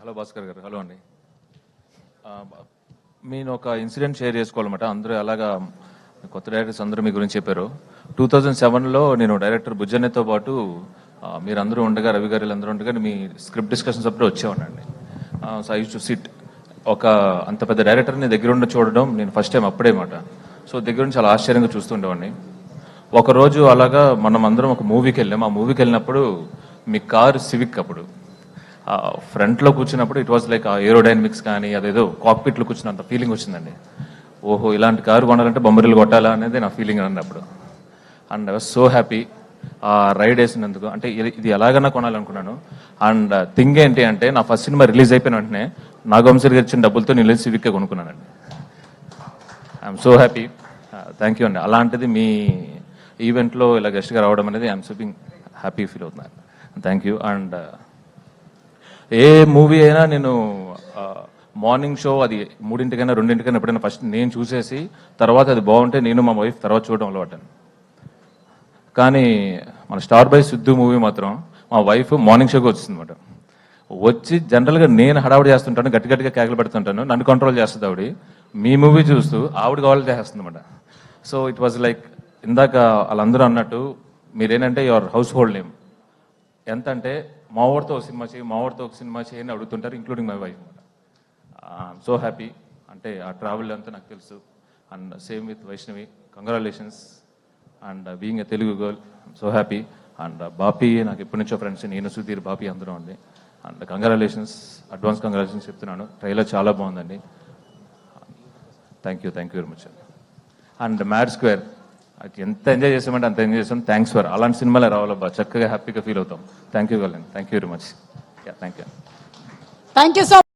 Hello Bhaskar గారు. Hello అండి. నేను ఒక ఇన్సిడెంట్ షేర్ చేసుకోవాలన్నమాట. అందరూ అలాగా కొత్త డైరెక్టర్స్ అందరూ మీ గురించి చెప్పారు. 2007లో నేను డైరెక్టర్ బుజ్జన్నతో పాటు మీరందరూ ఉండగా, రవి గారు అందరూ ఉండగా మీ స్క్రిప్ట్ డిస్కషన్స్ అప్పుడు వచ్చేవాడినండి. So I used to sit. ఒక అంత పెద్ద డైరెక్టర్ని దగ్గర ఉండి చూడడం నేను ఫస్ట్ టైం అప్పుడే మాట. సో దగ్గర నుంచి చాలా ఆశ్చర్యంగా చూస్తుండేవాడిని. ఒకరోజు అలాగా మనం అందరం ఒక మూవీకి వెళ్ళాం. ఆ మూవీకి వెళ్ళినప్పుడు మీ కారు సివిక్ అప్పుడు ఫ్రంట్లో కూర్చున్నప్పుడు ఇట్ వాజ్ లైక్ ఆ ఏరోడైనమిక్స్ కానీ అదేదో కాక్పిట్లో కూర్చున్నంత ఫీలింగ్ వచ్చిందండి. ఓహో, ఇలాంటి కారు కొనాలంటే బొమ్మరిలు కొట్టాలా అనేది నా ఫీలింగ్ అన్నప్పుడు. And I was so happy ఆ రైడ్ వేసినందుకు. అంటే ఇది ఎలాగన్నా కొనాలనుకున్నాను. అండ్ థింగ్ ఏంటి అంటే నా ఫస్ట్ సినిమా రిలీజ్ అయిపోయిన వెంటనే నాగవంశీ గారు ఇచ్చిన డబ్బులతో నేను సివిక్కే కొనుక్కున్నానండి. I'm so happy. Thank you అండి. అలాంటిది మీ ఈవెంట్లో ఇలా గెస్ట్గా రావడం అనేది ఐఎమ్ సూపింగ్ హ్యాపీ ఫీల్ అవుతున్నాను. Thank you. అండ్ ఏ మూవీ అయినా నేను మార్నింగ్ షో అది 3:00కైనా 2:00కైనా ఎప్పుడైనా ఫస్ట్ నేను చూసేసి తర్వాత అది బాగుంటే నేను మా వైఫ్ తర్వాత చూడడం అలవాటాను. కానీ మన స్టార్ బై సిద్ధు మూవీ మాత్రం మా వైఫ్ మార్నింగ్ షోకి వచ్చింది అనమాట. వచ్చి జనరల్గా నేను హడావుడి చేస్తుంటాను, గట్టిగా కేకలు పెడుతుంటాను, నన్ను కంట్రోల్ చేస్తుంది ఆవిడ. మీ మూవీ చూస్తూ ఆవిడ కావాలి చేస్తుంది అనమాట. సో ఇట్ వాజ్ లైక్ ఇందాక వాళ్ళందరూ అన్నట్టు మీరేంటంటే యువర్ హౌస్ హోల్డ్ నేమ్. ఎంత అంటే మా ఊరితో ఒక సినిమా చేయి, మా ఊరితో ఒక సినిమా చేయని అడుగుతుంటారు, ఇంక్లూడింగ్ మై వైఫ్ అనమాట. So happy. అంటే ఆ ట్రావెల్ అంతా నాకు తెలుసు. And same with Vaishnavi, congratulations. And being a Telugu girl, so happy. And Bapi నాకు ఎప్పటి నుంచో ఫ్రెండ్స్, నేను సుధీర్, బాపీ అందరూ అండి. అండ్ కంగ్రాచులేషన్స్, అడ్వాన్స్ కంగ్రాచులేషన్స్ చెప్తున్నాను. ట్రైలర్ చాలా బాగుందండి. Thank you very much. And mad square ఎంత ఎంజాయ్ చేసామంటే అంత ఎంజాయ్ చేసాం. థ్యాంక్స్ ఫర్ అలాంటి సినిమాలే రావాలబ్బా, చక్కగా హ్యాపీగా ఫీల్ అవుతాం. Thank you very much. Thank you. Thank you so